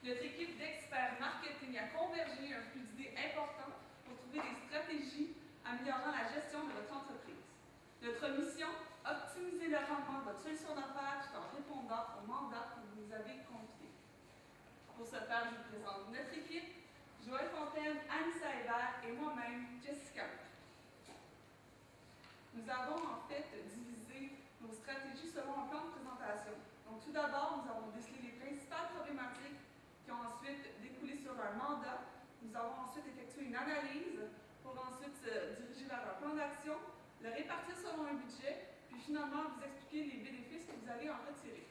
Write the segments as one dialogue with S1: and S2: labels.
S1: Notre équipe d'experts marketing a convergé un flux d'idées important pour trouver des stratégies améliorant la gestion de votre entreprise. Notre mission, optimiser le rendement de votre solution d'affaires tout en répondant au mandat que vous nous avez confié. Pour ce faire, je vous présente notre équipe, Joël Fontaine, Anissa Hébert et moi-même, Jessica. Nous avons en fait divisé nos stratégies selon un plan de présentation. Donc tout d'abord, nous avons décelé les principales problématiques qui ont ensuite découlé sur un mandat. Nous avons ensuite effectué une analyse pour ensuite se diriger vers un plan d'action, le répartir selon un budget, puis finalement vous expliquer les bénéfices que vous allez en retirer.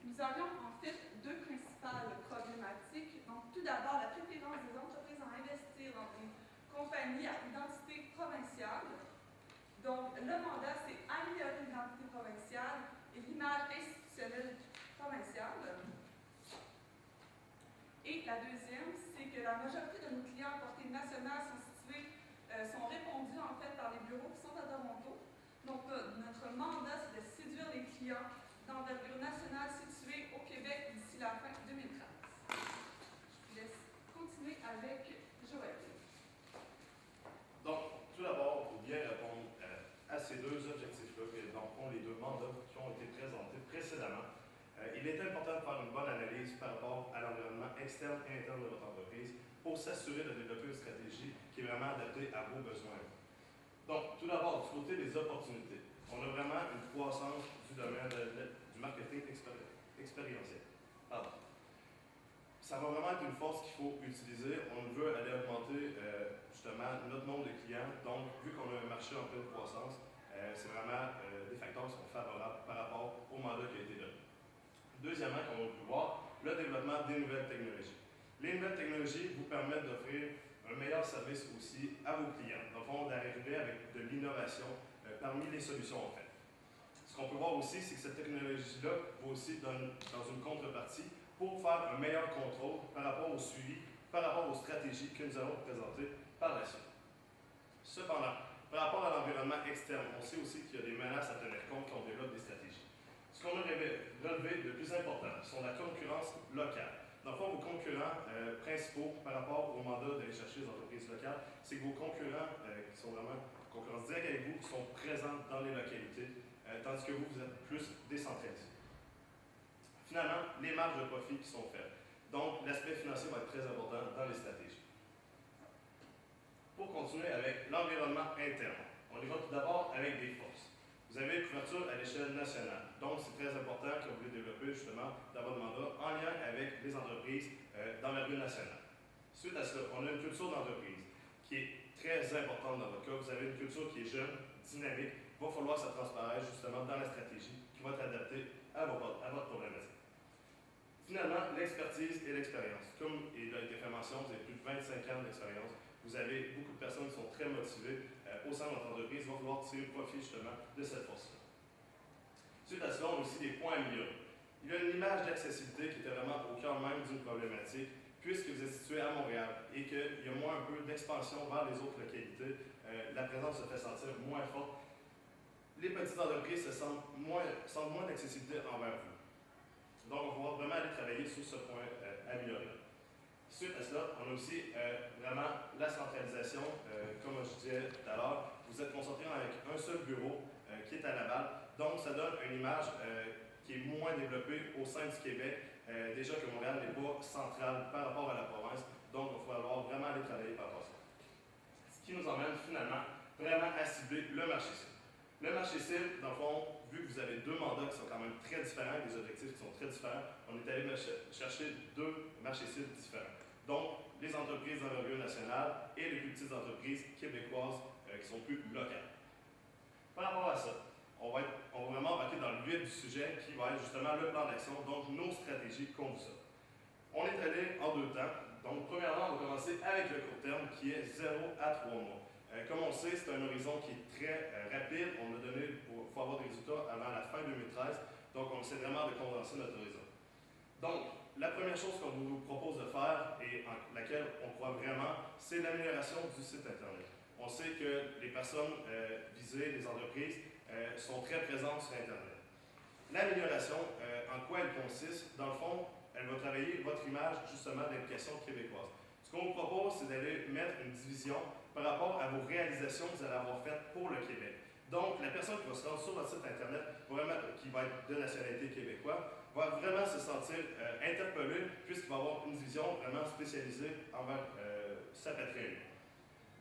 S1: Nous avions en fait deux principales problématiques. Donc tout d'abord, la préférence des entreprises à investir dans une compagnie à identité provinciale. Donc le mandat, c'est améliorer l'identité provinciale et l'image institutionnelle provinciale. Et la deuxième, c'est que la majorité de nos clients à portée nationale sont répondus en fait par les bureaux qui sont à Toronto. Donc notre mandat, c'est de séduire les clients d'envergure nationale situés au Québec d'ici la fin 2013. Je vous laisse continuer avec Joël.
S2: Donc, tout d'abord, pour bien répondre à ces deux objectifs-là, donc les deux mandats qui ont été présentés précédemment, il est important de faire une bonne analyse par rapport à l'environnement externe et interne de votre entreprise pour s'assurer de développer une stratégie qui est vraiment adaptée à vos besoins. Donc, tout d'abord, du côté des opportunités, on a vraiment une croissance du domaine du marketing expérientiel. Pardon. Ça va vraiment être une force qu'il faut utiliser. On veut aller augmenter justement notre nombre de clients. Donc, vu qu'on a un marché en pleine croissance, c'est vraiment des facteurs qui sont favorables par rapport au mandat qui a été donné. Deuxièmement, comme on peut voir, le développement des nouvelles technologies. Les nouvelles technologies vous permettent d'offrir un meilleur service aussi à vos clients. Dans le fond, d'arriver avec de l'innovation parmi les solutions en fait. Ce qu'on peut voir aussi, c'est que cette technologie-là va aussi dans une contrepartie pour faire un meilleur contrôle par rapport au suivi, par rapport aux stratégies que nous allons vous présenter par la suite. Cependant, par rapport à l'environnement externe, on sait aussi qu'il y a des menaces à tenir compte quand on développe des stratégies. Ce qu'on a relevé de plus important sont la concurrence locale. Dans le fond, vos concurrents principaux par rapport au mandat d'aller chercher les entreprises locales, c'est que vos concurrents qui sont vraiment en concurrence directe avec vous sont présents dans les localités, tandis que vous êtes plus décentralisé. Finalement, les marges de profit qui sont faites. Donc, l'aspect financier va être très important dans les stratégies. Pour continuer avec l'environnement interne, on y va tout d'abord avec des forces. Vous avez une couverture à l'échelle nationale. Donc, c'est très important que vous voulez développer justement dans votre mandat en lien avec les entreprises d'envergure nationale. Suite à cela, on a une culture d'entreprise qui est très importante dans votre cas. Vous avez une culture qui est jeune, dynamique. Il va falloir que ça transparaisse justement dans la stratégie qui va être adaptée à votre problématique. Finalement, l'expertise et l'expérience. Comme il a été fait mention, vous avez plus de 25 ans d'expérience. Vous avez beaucoup de personnes qui sont très motivées au sein de votre entreprise. Il va falloir tirer profit justement de cette force-là. Suite à cela, on a aussi des points améliorés. Il y a une image d'accessibilité qui était vraiment au cœur même d'une problématique, puisque vous êtes situé à Montréal et qu'il y a moins un peu d'expansion vers les autres localités, la présence se fait sentir moins forte. Les petites entreprises se sentent moins d'accessibilité envers vous. Donc, on va pouvoir vraiment aller travailler sur ce point amélioré. Suite à cela, on a aussi vraiment la centralisation, comme je disais tout à l'heure. Vous êtes concentré avec un seul bureau qui est à Laval. Donc, ça donne une image qui est moins développée au sein du Québec. Déjà que Montréal n'est pas central par rapport à la province. Donc, il va falloir vraiment aller travailler par rapport à ça. Ce qui nous emmène finalement vraiment à cibler le marché cible. Le marché cible, dans le fond, vu que vous avez deux mandats qui sont quand même très différents, des objectifs qui sont très différents, on est allé chercher deux marchés cibles différents. Donc, les entreprises d'envergure nationale et les plus petites entreprises québécoises qui sont plus locales. Par rapport à ça, on va vraiment embarquer dans le vif du sujet qui va être justement le plan d'action, donc nos stratégies contre ça. On est allé en deux temps. Donc, premièrement, on va commencer avec le court terme qui est 0 à 3 mois. Comme on sait, c'est un horizon qui est très rapide. On a donné, il faut avoir des résultats avant la fin 2013. Donc, on essaie vraiment de condenser notre horizon. Donc, la première chose qu'on vous propose de faire et en laquelle on croit vraiment, c'est l'amélioration du site Internet. On sait que les personnes visées, les entreprises, sont très présentes sur Internet. L'amélioration, en quoi elle consiste? Dans le fond, elle va travailler votre image justement d'implication québécoise. Ce qu'on vous propose, c'est d'aller mettre une division par rapport à vos réalisations que vous allez avoir faites pour le Québec. Donc, la personne qui va se rendre sur votre site Internet, vraiment, qui va être de nationalité québécoise, va vraiment se sentir interpellé puisqu'il va avoir une vision vraiment spécialisée envers sa patrie.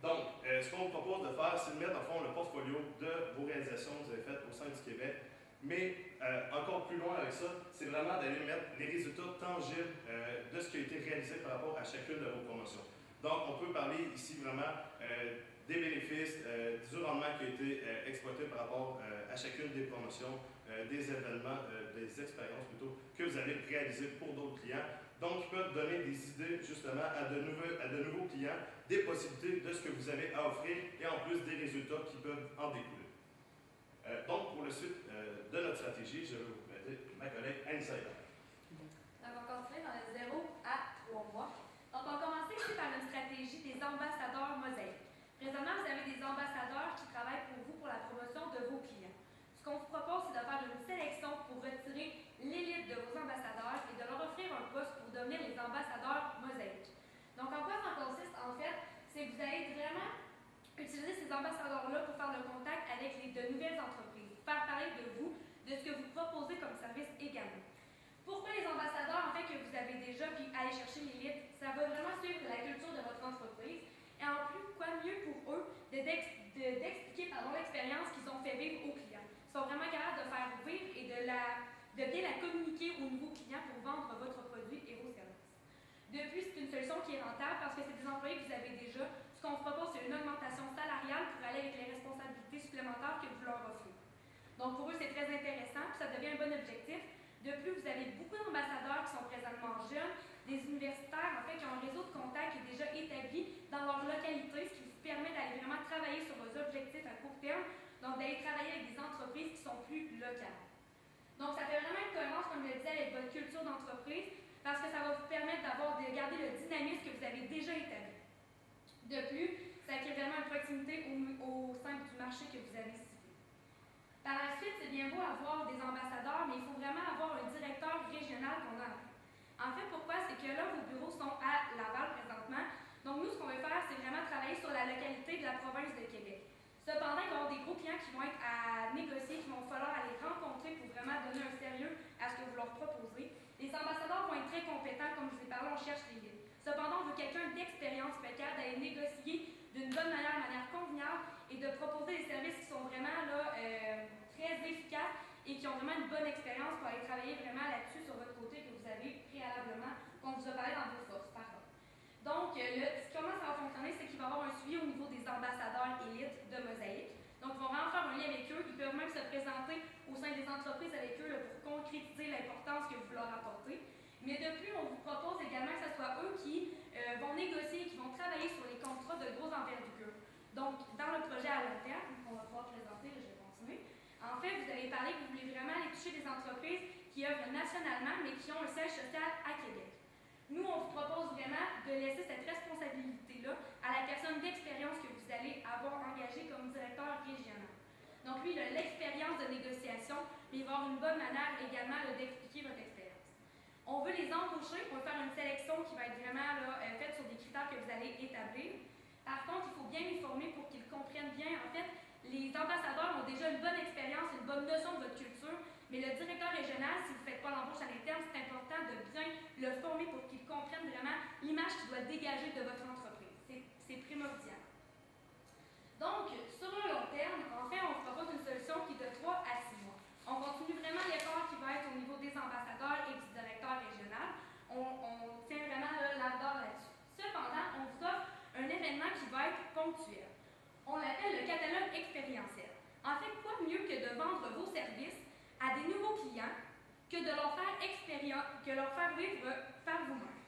S2: Donc, ce qu'on vous propose de faire, c'est de mettre en fond le portfolio de vos réalisations que vous avez faites au sein du Québec. Mais encore plus loin avec ça, c'est vraiment d'aller mettre les résultats tangibles de ce qui a été réalisé par rapport à chacune de vos promotions. Donc, on peut parler ici vraiment des bénéfices, du rendement qui a été exploité par rapport à chacune des promotions, des événements, des expériences plutôt, que vous avez réalisées pour d'autres clients. Donc, ils peuvent donner des idées justement à de nouveaux clients, des possibilités de ce que vous avez à offrir et en plus des résultats qui peuvent en découler. Donc, pour le suite de notre stratégie, je vais vous présenter ma collègue Anissa.
S3: Donc, on va continuer dans le 0 à 3 mois. Donc, on va commencer ici par une stratégie des ambassadeurs mosaïques. Présentement, vous avez des ambassadeurs qui travaillent pour vous pour la promotion de vos clients. Ce qu'on vous propose, c'est de faire une sélection pour retirer l'élite de vos ambassadeurs et de leur offrir un poste pour devenir les ambassadeurs mosaïques. Donc, en quoi ça consiste, en fait, c'est que vous allez vraiment utiliser ces ambassadeurs-là pour faire le contact avec de nouvelles entreprises, faire parler de vous, de ce que vous proposez comme service également. Pourquoi les ambassadeurs, en fait, que vous avez déjà, puis aller chercher l'élite, ça va vraiment suivre la culture de votre entreprise. Et en plus, quoi mieux pour eux d'expliquer l'expérience qu'ils ont fait vivre aux clients. Ils sont vraiment capables de faire vivre et de bien la communiquer aux nouveaux clients pour vendre votre produit et vos services. De plus, c'est une solution qui est rentable parce que c'est des employés que vous avez déjà. Ce qu'on vous propose, c'est une augmentation salariale pour aller avec les responsabilités supplémentaires que vous leur offrez. Donc, pour eux, c'est très intéressant, puis ça devient un bon objectif. De plus, vous avez beaucoup d'ambassadeurs qui sont présentement jeunes, des universitaires, en fait, qui ont un réseau de contacts qui est déjà établi dans leur localité, ce qui vous permet d'aller vraiment travailler sur vos objectifs à court terme, donc d'aller travailler avec des entreprises qui sont plus locales. Donc, ça fait vraiment une cohérence, comme je le disais, avec votre culture d'entreprise, parce que ça va vous permettre de garder le dynamisme que vous avez déjà établi. De plus, ça crée vraiment une proximité au sein du marché que vous avez ciblé. Par la suite, c'est bien beau avoir des ambassadeurs, mais il faut vraiment avoir un directeur régional qu'on a. En fait, pourquoi? C'est que là, vos bureaux sont à Laval présentement. Donc, nous, ce qu'on veut faire, c'est vraiment travailler sur la localité de la province de Québec. Cependant, il va y avoir des gros clients qui vont être à négocier, qui vont falloir aller rencontrer pour vraiment donner un sérieux à ce que vous leur proposez. Les ambassadeurs vont être très compétents, comme je vous ai parlé, on cherche les leads. Cependant, on veut quelqu'un d'expérience, quelqu'un d'aller négocier d'une bonne manière convenable et de proposer des services qui sont vraiment là, très efficaces et qui ont vraiment une bonne expérience pour aller travailler vraiment là-dessus sur votre côté que vous avez préalablement, qu'on vous a parlé dans vos forces, pardon. Donc, comment ça va fonctionner, c'est qu'il va y avoir un suivi au niveau des ambassadeurs élites de Mosaïque. Donc, ils vont vraiment faire un lien avec eux. Ils peuvent même se présenter au sein des entreprises avec eux là, pour concrétiser l'importance que vous leur apportez. Mais de plus, on vous propose également que ce soit eux qui vont négocier, qui vont travailler sur les contrats de grosse envergure. Donc, dans le projet à long terme, qu'on va pouvoir présenter, là, je vais continuer. En fait, vous avez parlé que vous voulez vraiment aller toucher des entreprises qui œuvrent nationalement, mais qui ont un siège social à Québec. Nous, on vous propose vraiment de laisser cette responsabilité-là à la personne d'expérience que vous allez avoir engagée comme directeur régional. Donc, lui, il a l'expérience de négociation, mais il va avoir une bonne manière également d'expliquer votre expérience. On veut les embaucher, on veut faire une sélection qui va être vraiment là, faite sur des critères que vous allez établir. Par contre, il faut bien les former pour qu'ils comprennent bien. En fait, les ambassadeurs ont déjà une bonne expérience, une bonne notion de votre culture, mais le directeur régional, si vous ne faites pas l'embauche à l'interne, c'est important de bien le former pour qu'il comprenne vraiment l'image qu'il doit dégager de votre entreprise. C'est primordial. Donc, sur le long terme, en fait, on vous propose une solution qui est de 3 à 6 mois. On continue vraiment l'effort qui va être au niveau des ambassadeurs et du directeur régional. On tient vraiment l'ardeur là-dessus. Cependant, on vous offre un événement qui va être ponctuel. On l'appelle le catalogue expérientiel. En fait, quoi mieux que de vendre vos services à des nouveaux clients que de leur faire vivre par vous-même.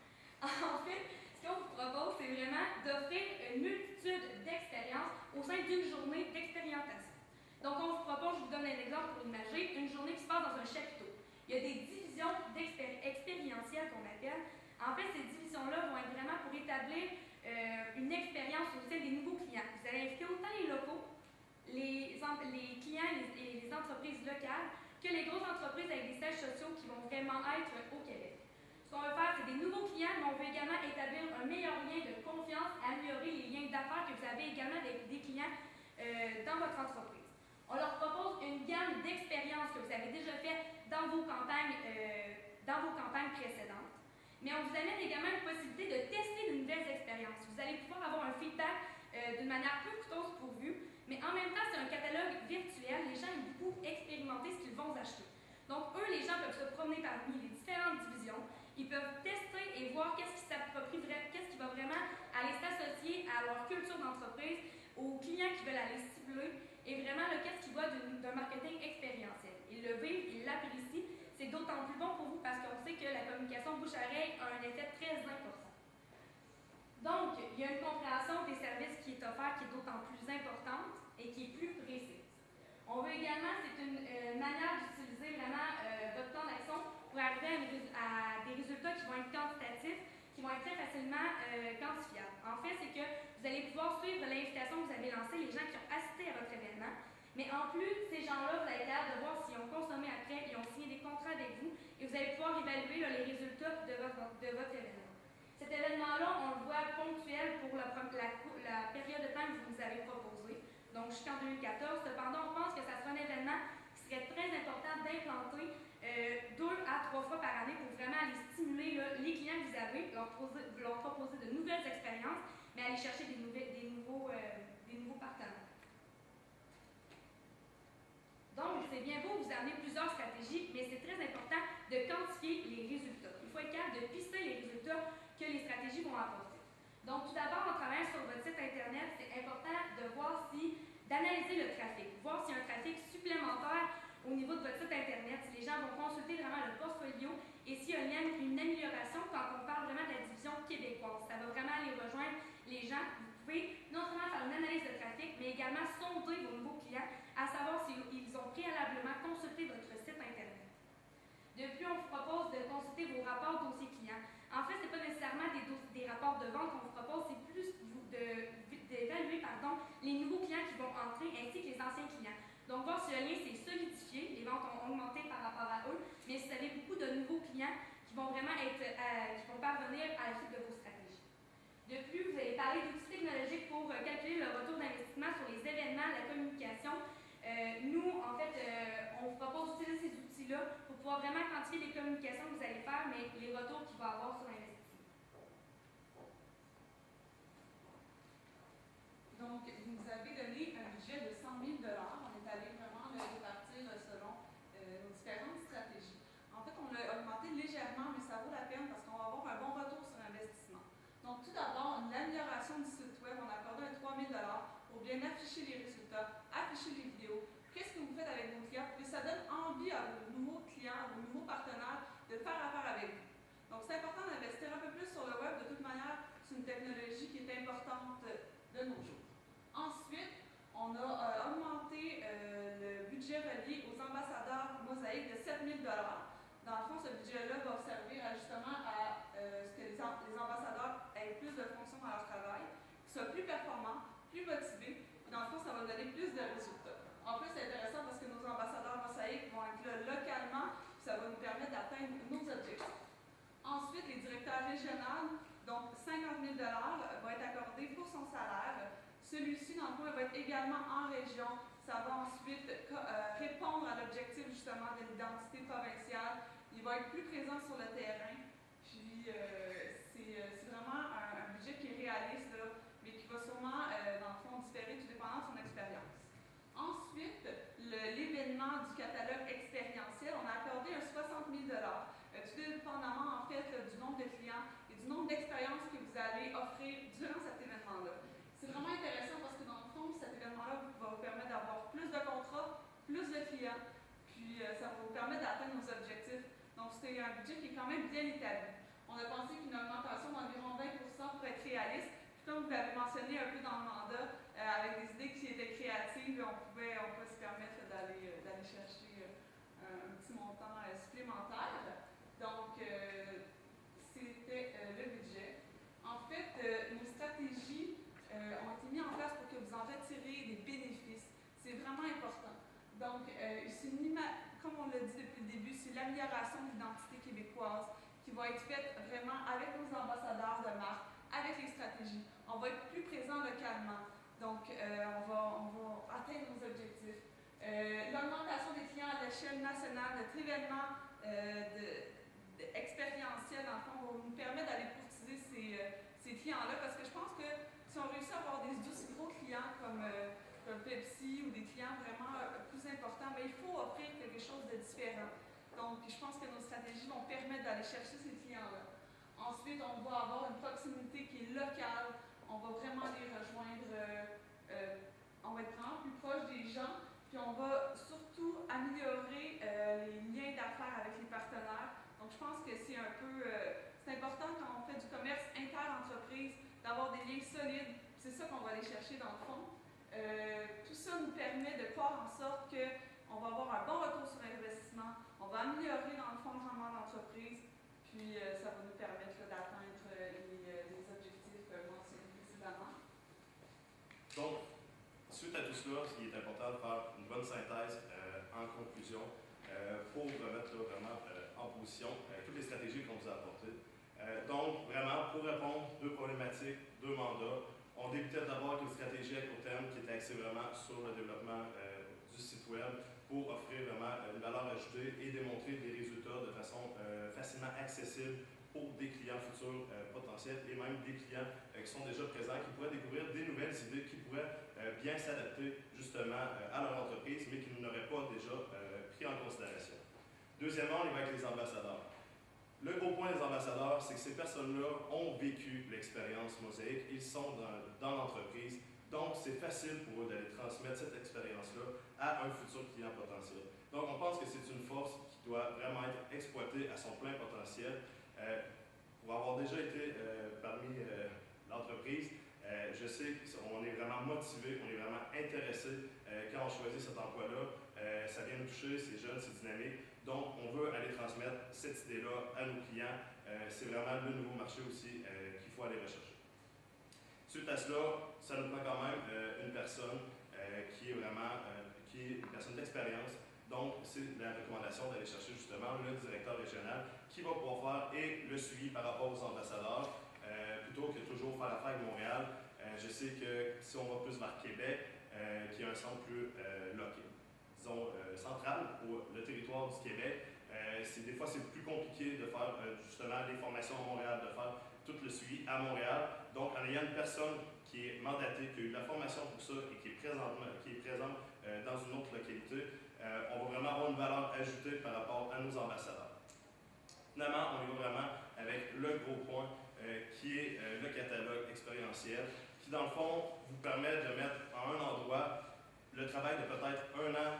S3: En fait, ce qu'on vous propose, c'est vraiment d'offrir une multitude d'expériences au sein d'une journée d'expérimentation. Donc, on vous propose, je vous donne un exemple pour imager, une journée qui se passe dans un chapiteau. Il y a des divisions expérientielles qu'on appelle. En fait, ces divisions-là vont être vraiment pour établir une expérience au sein des nouveaux clients. Vous allez inviter autant les locaux, les clients et les entreprises locales que les grosses entreprises avec des sièges sociaux qui vont vraiment être au Québec. Ce qu'on veut faire, c'est des nouveaux clients, mais on veut également établir un meilleur lien de confiance, améliorer les liens d'affaires que vous avez également avec des clients dans votre entreprise. On leur propose une gamme d'expériences que vous avez déjà faites dans vos campagnes précédentes. Mais on vous amène également une possibilité de tester de nouvelles expériences. Vous allez pouvoir avoir un feedback d'une manière peu coûteuse pour vous, mais en même temps, c'est un catalogue virtuel. Les gens ils peuvent expérimenter ce qu'ils vont acheter. Donc, eux, les gens peuvent se promener parmi les différentes divisions. Ils peuvent tester et voir qu'est-ce qui va vraiment aller s'associer à leur culture d'entreprise, aux clients qui veulent aller cibler, et vraiment qu'est-ce qui va d'un marketing expérientiel. Ils le vivent, ils l'apprécient. C'est d'autant plus bon pour vous parce qu'on sait que la communication bouche-à-oreille a un effet très important. Donc, il y a une compréhension des services qui est offerte qui est d'autant plus importante et qui est plus précise. On veut également, c'est une manière d'utiliser vraiment votre plan d'action pour arriver à des résultats qui vont être quantitatifs, qui vont être très facilement quantifiables. En fait, c'est que vous allez pouvoir suivre l'invitation que vous avez lancée, les gens qui ont assisté à votre événement. Mais en plus, ces gens-là, vous allez être capable de voir s'ils ont consommé après, ils ont signé des contrats avec vous et vous allez pouvoir évaluer les résultats de votre événement. Cet événement-là, on le voit ponctuel pour la période de temps que vous nous avez proposée, donc jusqu'en 2014. Cependant, on pense que ça sera un événement qui serait très important d'implanter 2 à 3 fois par année pour vraiment aller stimuler les clients que vous avez, leur proposer de nouvelles expériences, mais aller chercher des nouveaux partenaires. Donc, c'est bien beau vous amener plusieurs stratégies, mais c'est très important de quantifier les résultats. Il faut être capable de pister les résultats que les stratégies vont apporter. Donc, tout d'abord, en travaillant sur votre site Internet, c'est important d'analyser le trafic, voir s'il y a un trafic supplémentaire au niveau de votre site Internet, si les gens vont consulter vraiment le portfolio et s'il y a une amélioration quand on parle vraiment de la division québécoise. Ça va vraiment aller rejoindre les gens. Vous pouvez non seulement faire une analyse de trafic, mais également sonder vos nouveaux clients à savoir s'ils ont préalablement consulté votre site Internet. De plus, on vous propose de consulter vos rapports dossiers clients. En fait, ce n'est pas nécessairement des rapports de vente qu'on vous propose, c'est plus d'évaluer les nouveaux clients qui vont entrer ainsi que les anciens clients. Donc, voir si le lien s'est solidifié, les ventes ont augmenté par rapport à eux, mais si vous avez beaucoup de nouveaux clients qui vont vraiment qui vont parvenir à la suite de vos stratégies. De plus, vous allez parler d'outils technologiques pour calculer le retour d'investissement sur les événements, la communication. Nous, en fait, on vous propose d'utiliser ces outils-là pour pouvoir vraiment quantifier les communications que vous allez faire, mais les retours qu'il va y avoir sur l'investissement.
S1: Donc, vous nous avez donné un budget de 100 000 $. On est allé vraiment le répartir selon nos différentes stratégies. En fait, on l'a augmenté légèrement, mais ça vaut la peine parce qu'on va avoir un bon retour sur investissement. Donc, tout d'abord, l'amélioration du site web, on a accordé un 3 000 $ pour bien afficher les résultats, afficher les vidéos. Qu'est-ce que vous faites avec vos clients? Et ça donne envie à vos nouveaux clients, à vos nouveaux partenaires de faire affaire avec vous. Donc, c'est important d'investir un peu plus sur le web. De toute manière, c'est une technologie qui est importante de nos jours. Ensuite, on a augmenté le budget relié aux ambassadeurs mosaïques de 7 000 $. Dans le fond, ce budget-là va servir justement à ce que les ambassadeurs aient plus de fonctions dans leur travail, qu'ils soient plus performants, plus motivés. Et dans le fond, ça va donner plus de résultats. En plus, c'est intéressant parce que nos ambassadeurs mosaïques vont être là localement, puis ça va nous permettre d'atteindre nos objectifs. Ensuite, les directeurs régionaux, donc 50 000 $ va être accordé pour son salaire. Celui-ci, dans le fond, va être également en région. Ça va ensuite répondre à l'objectif justement de l'identité provinciale. Il va être plus présent sur le terrain. Puis, c'est vraiment un budget qui est réaliste, là, mais qui va sûrement, dans le fond, différer tout dépendant de son expérience. Ensuite, l'événement du catalogue expérientiel, on a accordé un 60 000 $, tout dépendamment, en fait, du nombre de clients et du nombre d'expériences que vous allez offrir durant cet événement-là. C'est vraiment intéressant parce que, dans le fond, cet événement-là va vous permettre d'avoir plus de contrats, plus de clients, puis ça va vous permettre d'atteindre nos objectifs. Donc, c'est un budget qui est quand même bien établi. On a pensé qu'une augmentation d'environ 20 % pour être réaliste. Comme vous l'avez mentionné un peu dans le mandat, avec des idées qui étaient créatives, on peut se permettre d'aller chercher un petit montant supplémentaire. Donc, c'était le budget. En fait, nos stratégies ont été mises en place pour que vous en retirez des bénéfices. C'est vraiment important. Donc, c'est une comme on l'a dit depuis le début, c'est l'amélioration de l'identité québécoise qui va être faite vraiment avec nos ambassadeurs de marque, avec les stratégies. On va être plus présent localement, donc on va atteindre nos objectifs. L'augmentation des clients à l'échelle nationale, notre événement expérientiel, en fond, va nous permettre d'aller courtiser ces clients-là, parce que je pense que si on réussit à avoir des aussi gros clients comme Pepsi ou des clients vraiment plus importants, mais il faut offrir quelque chose de différent. Donc, je pense que nos stratégies vont permettre d'aller chercher ces clients-là. Ensuite, on va avoir une proximité qui est locale. On va vraiment les rejoindre. On va être vraiment plus proche des gens. Puis, on va surtout améliorer les liens d'affaires avec les partenaires. Donc, je pense que c'est un peu... c'est important quand on fait du commerce inter-entreprise d'avoir des liens solides. C'est ça qu'on va aller chercher dans le fond. Tout ça nous permet de faire en sorte qu'on va avoir un bon retour sur investissement, on va améliorer dans le fond le rendement d'entreprise, puis ça va nous permettre d'atteindre les objectifs mentionnés précédemment.
S2: Donc, suite à tout cela, il est important de faire une bonne synthèse en conclusion pour remettre vraiment en position toutes les stratégies qu'on vous a apportées. Donc, vraiment, pour répondre, deux problématiques, deux mandats. On débutait d'abord avec une stratégie à court terme qui était axée vraiment sur le développement du site web pour offrir vraiment une valeur ajoutée et démontrer des résultats de façon facilement accessible pour des clients futurs potentiels et même des clients qui sont déjà présents, qui pourraient découvrir des nouvelles idées, qui pourraient bien s'adapter justement à leur entreprise, mais qui n'auraient pas déjà pris en considération. Deuxièmement, on y va avec les ambassadeurs. Le gros point des ambassadeurs, c'est que ces personnes-là ont vécu l'expérience Mosaïque, ils sont dans l'entreprise, donc c'est facile pour eux d'aller transmettre cette expérience-là à un futur client potentiel. Donc on pense que c'est une force qui doit vraiment être exploitée à son plein potentiel. Pour avoir déjà été parmi l'entreprise, je sais qu'on est vraiment motivé, on est vraiment intéressé quand on choisit cet emploi-là. Ça vient nous toucher, c'est jeune, c'est dynamique. Donc, on veut aller transmettre cette idée-là à nos clients. C'est vraiment le nouveau marché aussi qu'il faut aller rechercher. Suite à cela, ça nous prend quand même une personne qui est vraiment une personne d'expérience. Donc, c'est la recommandation d'aller chercher justement le directeur régional qui va pouvoir faire et le suivi par rapport aux ambassadeurs, plutôt que toujours faire l'affaire avec Montréal. Je sais que si on va plus vers Québec, qui est un centre plus local, disons, centrale pour le territoire du Québec. Des fois, c'est plus compliqué de faire justement les formations à Montréal, de faire tout le suivi à Montréal. Donc, en ayant une personne qui est mandatée, qui a eu de la formation pour ça et qui est présente dans une autre localité, on va vraiment avoir une valeur ajoutée par rapport à nos ambassadeurs. Finalement, on y va vraiment avec le gros point qui est le catalogue expérientiel, qui dans le fond vous permet de mettre en un endroit le travail de peut-être un an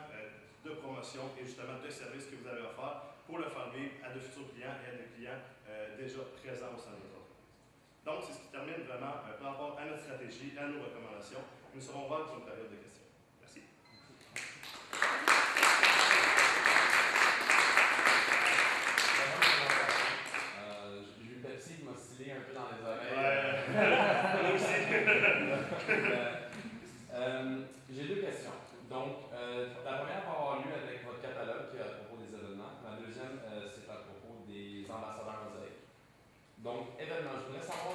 S2: de promotion et justement de services que vous avez offert pour le faire vivre à de futurs clients et à des clients déjà présents au sein de notre entreprise. Donc, c'est ce qui termine vraiment par rapport à notre stratégie, à nos recommandations. Nous serons ouverts pour une période de questions. Merci.
S4: J'ai vu Pepsi m'osciller un peu dans les oreilles.
S2: Moi aussi.
S4: J'ai deux questions. Donc, la première va avoir lieu avec votre catalogue qui est à propos des événements. La deuxième, c'est à propos des ambassadeurs Mosaïque. Donc, événements, je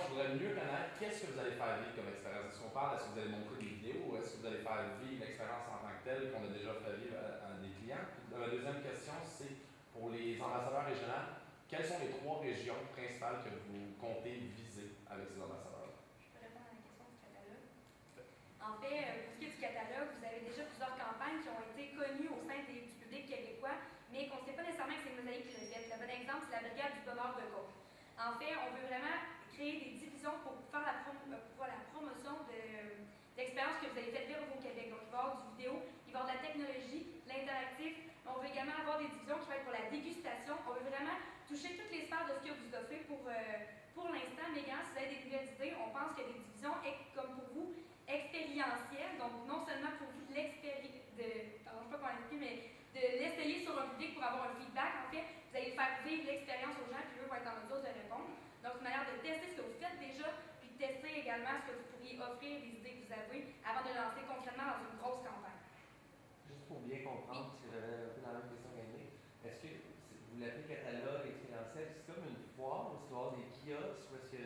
S4: voudrais mieux connaître qu'est-ce que vous allez faire vivre comme expérience. Est-ce qu'on parle, est-ce que vous allez montrer des vidéos ou est-ce que vous allez faire vivre l'expérience en tant que telle qu'on a déjà fait vivre à des clients? La deuxième question, c'est pour les ambassadeurs régionaux, quelles sont les 3 régions principales que vous comptez viser avec ces ambassadeurs-là?
S3: Je peux répondre à la question du catalogue. En fait, pour ce qui est du catalogue, vous avez déjà plusieurs campagnes qui ont été connues au sein du public québécois, mais qu'on ne sait pas nécessairement que c'est Mosaïque qui le fait. Le bon exemple, c'est la Brigade du bonheur de Côte. En fait, on veut vraiment créer des divisions pour faire la promotion de l'expérience que vous avez faite vivre au Québec. Donc, il va y avoir du vidéo, il va y avoir de la technologie, l'interactif. On veut également avoir des divisions qui vont être pour la dégustation. On veut vraiment toucher toutes les sphères de ce que vous offrez pour l'instant. Mais également, si vous avez des nouvelles idées, on pense que des divisions, comme pour vous, expérientielles. Donc, non seulement pour vous de l'essayer sur un public pour avoir un feedback. En fait, vous allez faire vivre l'expérience aux gens, puis eux vont être en mesure de répondre. Donc, une manière de tester ce que vous faites déjà, puis de tester également ce que vous pourriez offrir, des idées que vous avez, avant de lancer concrètement dans une grosse campagne.
S4: Juste pour bien comprendre, parce que j'avais un peu la même question qu'Annick.
S5: l'appelez catalogue expérientiel, c'est comme une foire où il va y avoir des kiosques, où est-ce que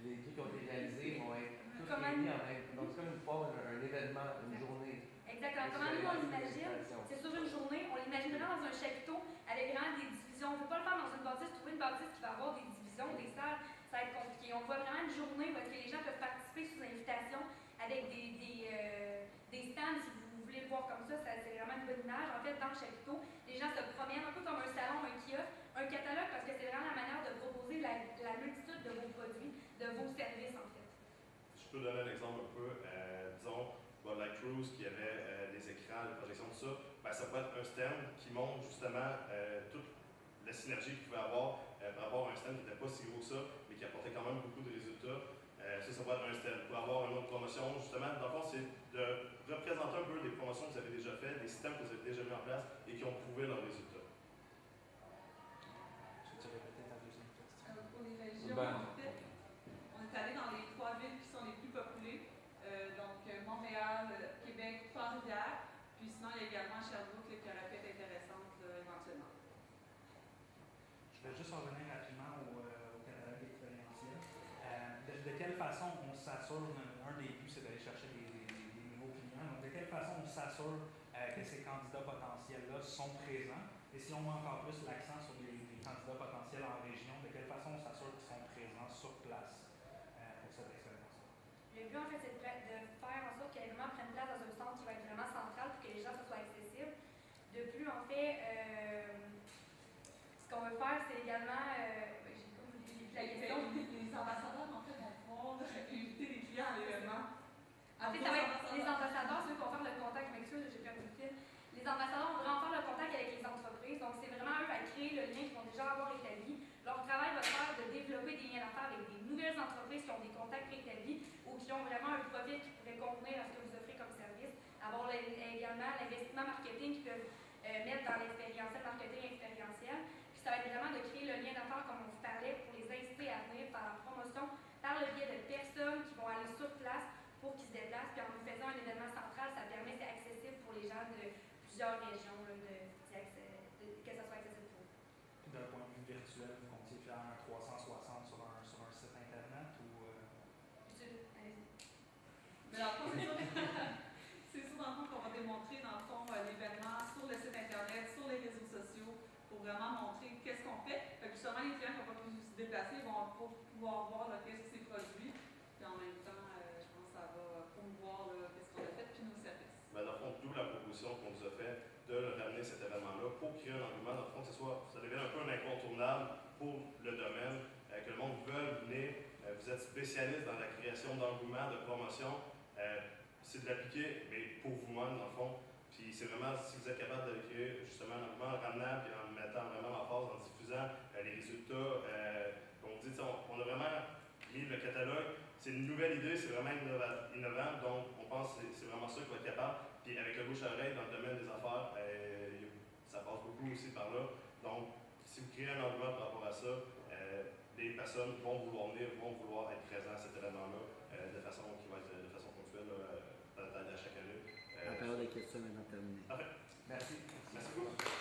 S5: les trucs qui ont été réalisés vont être tous réunis en même. Donc c'est comme une foire, un événement, une journée.
S3: Exactement. Comment nous, on l'imagine, c'est sur une journée, on l'imaginerait dans un chapiteau avec vraiment des divisions. On ne peut pas le faire dans une bâtisse, trouver une bâtisse qui va avoir des divisions, des salles, ça va être compliqué. On voit vraiment une journée parce que les gens peuvent participer sous invitation avec des stands, si vous voulez le voir comme ça, c'est vraiment une bonne image. En fait, dans le chapiteau, les gens se promènent un peu comme un salon, un kiosque, un catalogue, parce que c'est vraiment la manière de proposer la multitude de vos produits, de vos services en fait.
S2: Je peux donner un exemple un peu, disons, la Cruise qui avait des écrans, des projections, tout ça, ben, ça peut être un stand qui montre justement toute la synergie qu'il pouvait avoir par rapport à un stand qui n'était pas si gros que ça, mais qui apportait quand même beaucoup de résultats. Ça va être un stand. Pour avoir une autre promotion, justement, dans le fond, c'est de représenter un peu des promotions que vous avez déjà faites, des systèmes que vous avez déjà mis en place et qui ont prouvé leurs résultats.
S6: Tu veux répéter ta deuxième question?
S1: Pour les régions,
S4: Ben,
S1: en fait, on est allé dans les 3 villes qui sont les plus peuplées, donc Montréal, Québec, Trois-Rivières, puis sinon il y a également Sherbrooke qui aurait pu être intéressante éventuellement.
S6: Je vais juste revenir rapidement au catalogue expérientiel. De quelle façon on s'assure, un des buts c'est d'aller chercher des nouveaux clients, donc de quelle façon on s'assure que ces candidats potentiels-là sont présents, et si on met encore plus l'accent sur les candidats potentiels en région, de quelle façon on s'assure qu'ils sont présents sur place pour cette expérience-là?
S3: Le but, en fait, c'est de faire en sorte qu'elle vraiment prenne place dans un centre qui va être vraiment central pour que les gens se soient accessibles. De plus, en fait, ce qu'on veut faire, c'est également, j'ai comme oublié la question.
S1: Les ambassadeurs, en fait, vont pouvoir inviter les clients à l'événement.
S3: En fait, ça va être les ambassadeurs, ceux qui vont faire le contact, je m'excuse, j'ai perdu le fil. Les ambassadeurs vont vraiment faire le contact avec les entreprises, donc c'est vraiment eux à créer le lien qu'ils vont déjà avoir établi. Leur travail va faire de développer des liens d'affaires avec des nouvelles entreprises qui ont des contacts préétablis ou qui ont vraiment un profil qui pourrait convenir à ce que vous offrez comme service. Avoir également l'investissement marketing qu'ils peuvent mettre dans l'expérientiel, marketing expérientiel. Puis ça va être vraiment de créer le lien d'affaires comme on vous parlait pour les inciter à venir par la promotion, par le biais de personnes qui vont aller sur place pour qu'ils se déplacent. Puis en nous faisant un événement central, ça permet, c'est accessible pour les gens de plusieurs régions, que ça soit accessible pour eux.
S6: D'un point de vue virtuel, vous comptiez faire un 360 sur un site internet ou
S1: Mais dans le fond, c'est ça dans le fond qu'on va démontrer dans le fond l'événement sur le site internet, sur les réseaux sociaux, pour vraiment montrer qu'est-ce qu'on fait. Fait que justement, les clients qui n'ont pas pu se déplacer vont pouvoir voir qu'est-ce qui s'est produit. Puis en même temps, je pense que ça va promouvoir qu'est-ce qu'on a fait puis nos services.
S2: Ben, dans le fond, d'où la proposition qu'on vous a faite de ramener cet événement-là pour créer un engouement, dans le fond, que ça devienne un peu un incontournable pour le domaine, que le monde veuille venir. Vous êtes spécialiste dans la création d'engouement, de promotion. C'est de l'appliquer, mais pour vous-même, dans le fond. Puis c'est vraiment, si vous êtes capable de créer justement un engouement en ramenant et en mettant vraiment en phase, en diffusant les résultats, comme on dit, on a vraiment mis le catalogue. C'est une nouvelle idée, c'est vraiment innovant, donc on pense que c'est vraiment ça qu'il va être capable. Puis avec le bouche à oreille dans le domaine des affaires, ça passe beaucoup aussi par là. Donc, si vous créez un engouement par rapport à ça, les personnes vont vouloir venir, vont vouloir être présents à cet événement-là de façon qui va être de façon ponctuelle à chaque année.
S7: La période des questions est maintenant terminée.
S2: Parfait.
S5: Merci.
S2: Merci beaucoup.